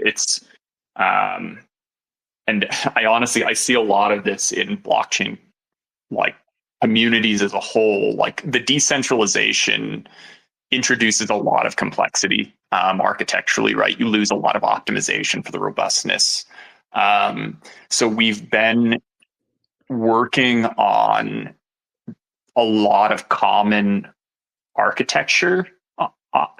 Um, and I see a lot of this in blockchain, like communities as a whole. Like the decentralization introduces a lot of complexity architecturally, right? You lose a lot of optimization for the robustness. So we've been working on a lot of common architecture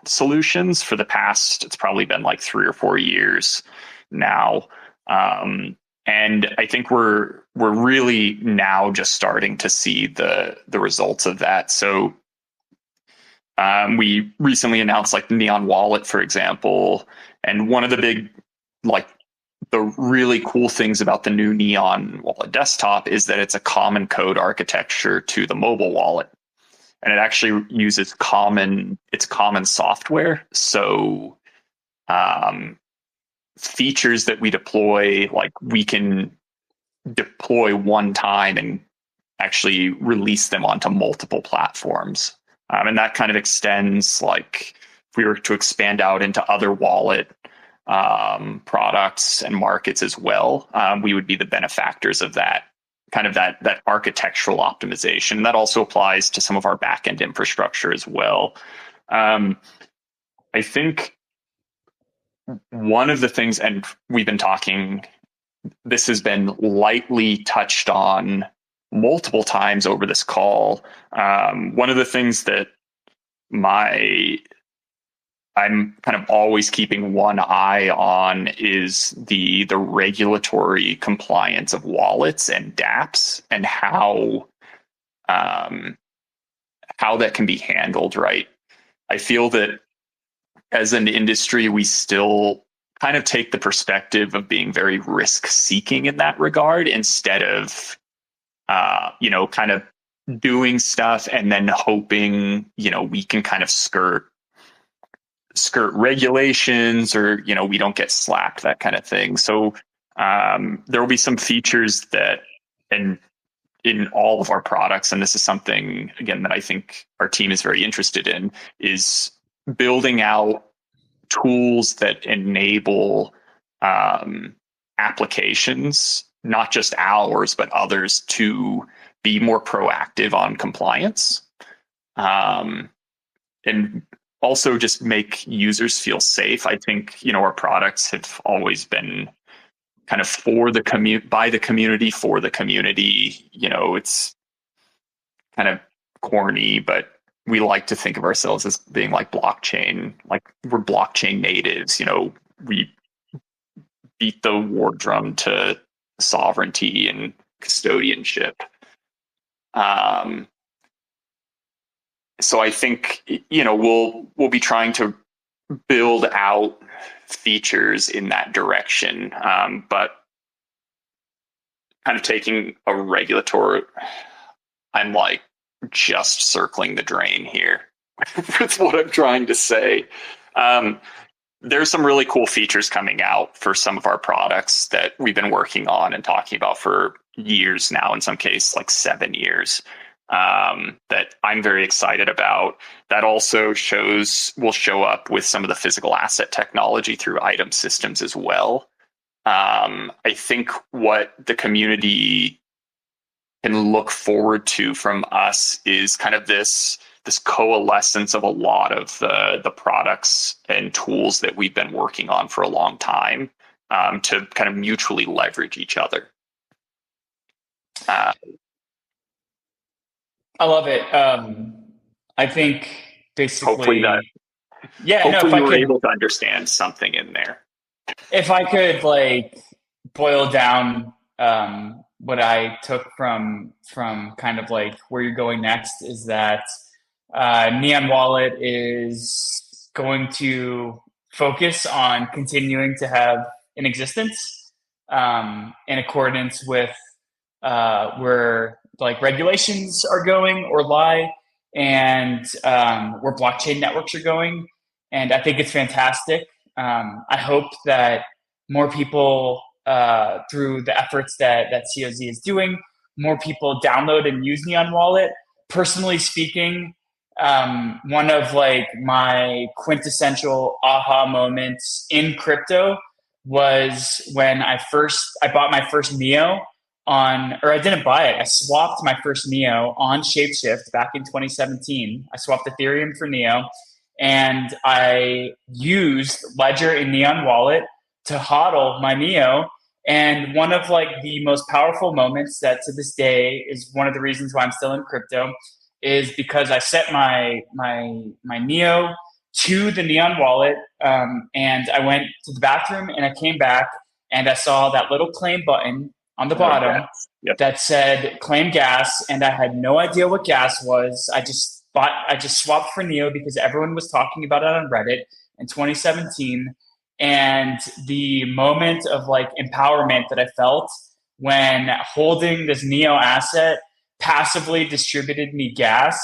solutions for the past, it's probably been like 3 or 4 years now. And I think we're really now just starting to see the results of that. So we recently announced like the Neon Wallet, for example, and one of the big, like the really cool things about the new Neon Wallet desktop is that it's a common code architecture to the mobile wallet, and it actually uses common software. So features that we deploy, like we can deploy one time and actually release them onto multiple platforms. And that kind of extends, like if we were to expand out into other wallet products and markets as well, we would be the benefactors of that kind of that architectural optimization. And that also applies to some of our backend infrastructure as well. I think one of the things, and we've been talking, this has been lightly touched on multiple times over this call. One of the things that I'm kind of always keeping one eye on is the regulatory compliance of wallets and dApps, and how that can be handled, right? I feel that as an industry, we still kind of take the perspective of being very risk seeking in that regard, instead of kind of doing stuff and then hoping we can kind of skirt regulations, or we don't get slapped, that kind of thing. So there will be some features that, and in all of our products, and this is something again that I think our team is very interested in, is building out tools that enable applications, not just ours but others, to be more proactive on compliance, and also just make users feel safe. I think our products have always been kind of for the by the community, for the community. It's kind of corny, but we like to think of ourselves as being like blockchain, like we're blockchain natives. We beat the war drum to sovereignty and custodianship. Um, so I think we'll be trying to build out features in that direction, but kind of taking a regulatory. I'm like just circling the drain here with what I'm trying to say. There's some really cool features coming out for some of our products that we've been working on and talking about for years now, in some cases like 7 years, that I'm very excited about. That also will show up with some of the physical asset technology through item systems as well. I think what the community can look forward to from us is kind of this coalescence of a lot of the products and tools that we've been working on for a long time, to kind of mutually leverage each other. I love it. I think Hopefully basically, yeah, no, if you I were could, able to understand something in there. if I could like boil down what I took from kind of like where you're going next, is that Neon Wallet is going to focus on continuing to have an existence in accordance with where like regulations are going or lie, and where blockchain networks are going. And I think it's fantastic. I hope that more people, through the efforts that COZ is doing, more people download and use Neon Wallet. Personally speaking, one of like my quintessential aha moments in crypto was when I bought my first Neo on, or I didn't buy it. I swapped my first Neo on Shapeshift back in 2017. I swapped Ethereum for Neo, and I used Ledger and Neon Wallet to hodl my Neo. And one of like the most powerful moments that to this day is one of the reasons why I'm still in crypto is because I set my Neo to the Neon Wallet, and I went to the bathroom and I came back and I saw that little claim button on the bottom Yep. that said claim gas, and I had no idea what gas was. I just swapped for Neo because everyone was talking about it on Reddit in 2017. And the moment of like empowerment that I felt when holding this Neo asset passively distributed me gas,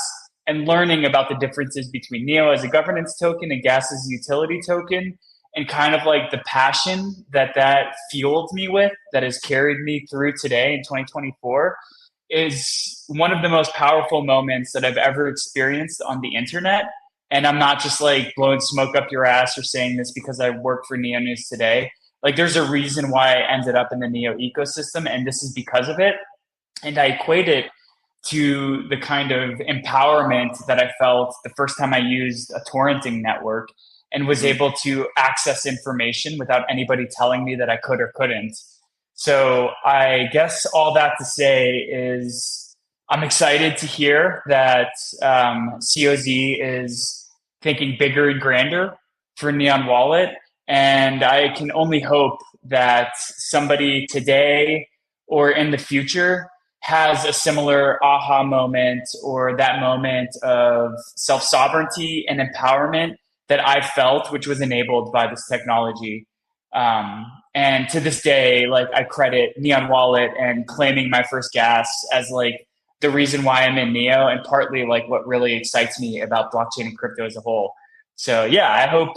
and learning about the differences between Neo as a governance token and gas as a utility token, and kind of like the passion that fueled me with, that has carried me through today in 2024, is one of the most powerful moments that I've ever experienced on the internet. And I'm not just like blowing smoke up your ass or saying this because I work for Neo News today. Like there's a reason why I ended up in the Neo ecosystem, and this is because of it. And I equate it to the kind of empowerment that I felt the first time I used a torrenting network and was able to access information without anybody telling me that I could or couldn't. So I guess all that to say is I'm excited to hear that COZ is thinking bigger and grander for Neon Wallet. And I can only hope that somebody today or in the future has a similar aha moment, or that moment of self sovereignty and empowerment that I felt, which was enabled by this technology. And to this day, like I credit Neon Wallet and claiming my first gas as like the reason why I'm in Neo, and partly like what really excites me about blockchain and crypto as a whole. So yeah, I hope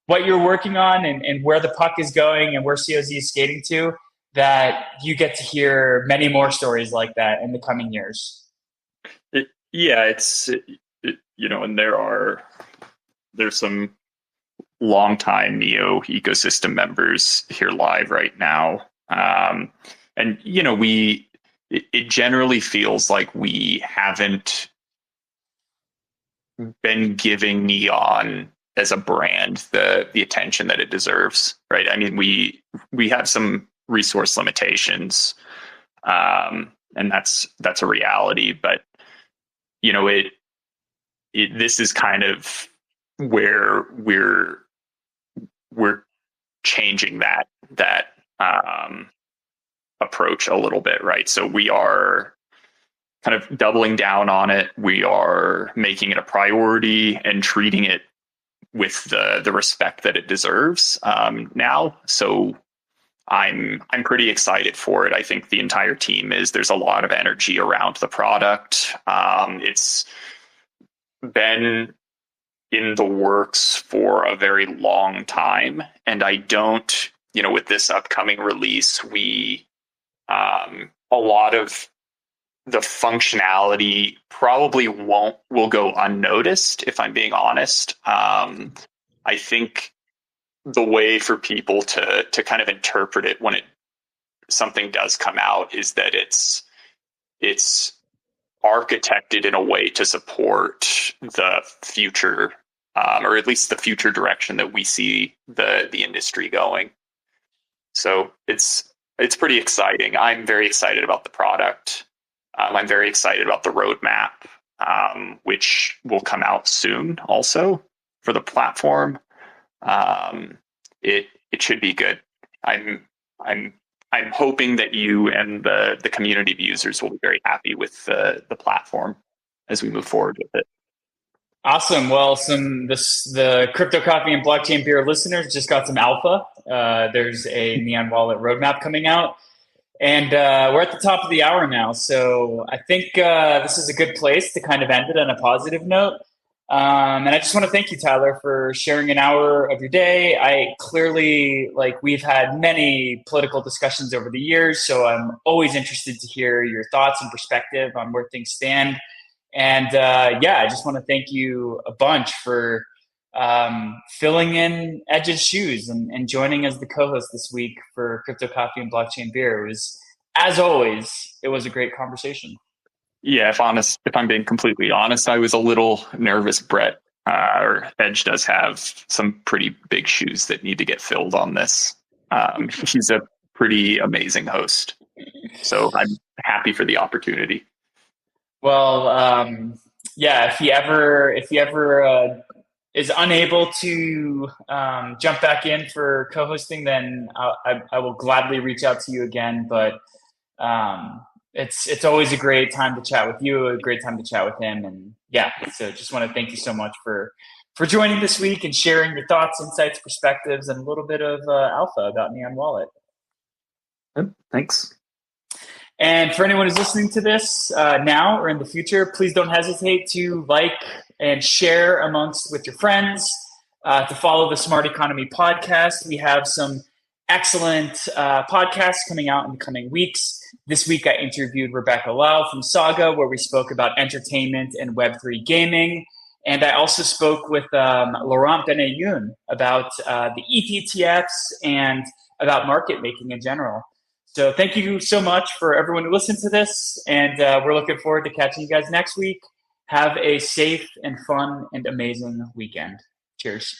what you're working on, and where the puck is going and where COZ is skating to, that you get to hear many more stories like that in the coming years. And there's some longtime Neo ecosystem members here live right now. And it generally feels like we haven't been giving Neon as a brand the attention that it deserves, right? I mean, we have some resource limitations, and that's a reality. But this is kind of where we're changing that approach a little bit, right? So we are kind of doubling down on it. We are making it a priority and treating it with the respect that it deserves now. So I'm pretty excited for it. I think the entire team is. There's a lot of energy around the product. It's been in the works for a very long time, and I don't, with this upcoming release, a lot of the functionality probably will go unnoticed, if I'm being honest. I think the way for people to kind of interpret it when something does come out is that it's architected in a way to support the future, or at least the future direction that we see the industry going. So it's pretty exciting. I'm very excited about the product. I'm very excited about the roadmap, which will come out soon also for the platform. It should be good. I'm hoping that you and the community of users will be very happy with the platform as we move forward with it. Awesome. Well, the Crypto Coffee and Blockchain Beer listeners just got some alpha. There's a Neon Wallet roadmap coming out, and we're at the top of the hour now. So I think this is a good place to kind of end it on a positive note. And I just want to thank you, Tyler, for sharing an hour of your day. I clearly, we've had many political discussions over the years, so I'm always interested to hear your thoughts and perspective on where things stand. And I just want to thank you a bunch for filling in Edge's shoes and joining as the co-host this week for Crypto Coffee and Blockchain Beer. It was, as always, it was a great conversation. Yeah, if I'm being completely honest, I was a little nervous. Brett, or Edge, does have some pretty big shoes that need to get filled on this. He's a pretty amazing host, so I'm happy for the opportunity. Well, if he ever is unable to jump back in for co-hosting, then I will gladly reach out to you again. But it's always a great time to chat with you, a great time to chat with him. And so just want to thank you so much for joining this week and sharing your thoughts, insights, perspectives, and a little bit of alpha about Neon Wallet. Thanks. And for anyone who's listening to this now or in the future, please don't hesitate to like and share with your friends, to follow the Smart Economy podcast. We have some excellent podcasts coming out in the coming weeks. This week, I interviewed Rebecca Lau from Saga, where we spoke about entertainment and Web3 gaming. And I also spoke with Laurent Benayoun about the ETFs and about market making in general. So thank you so much for everyone who listened to this, and we're looking forward to catching you guys next week. Have a safe and fun and amazing weekend. Cheers.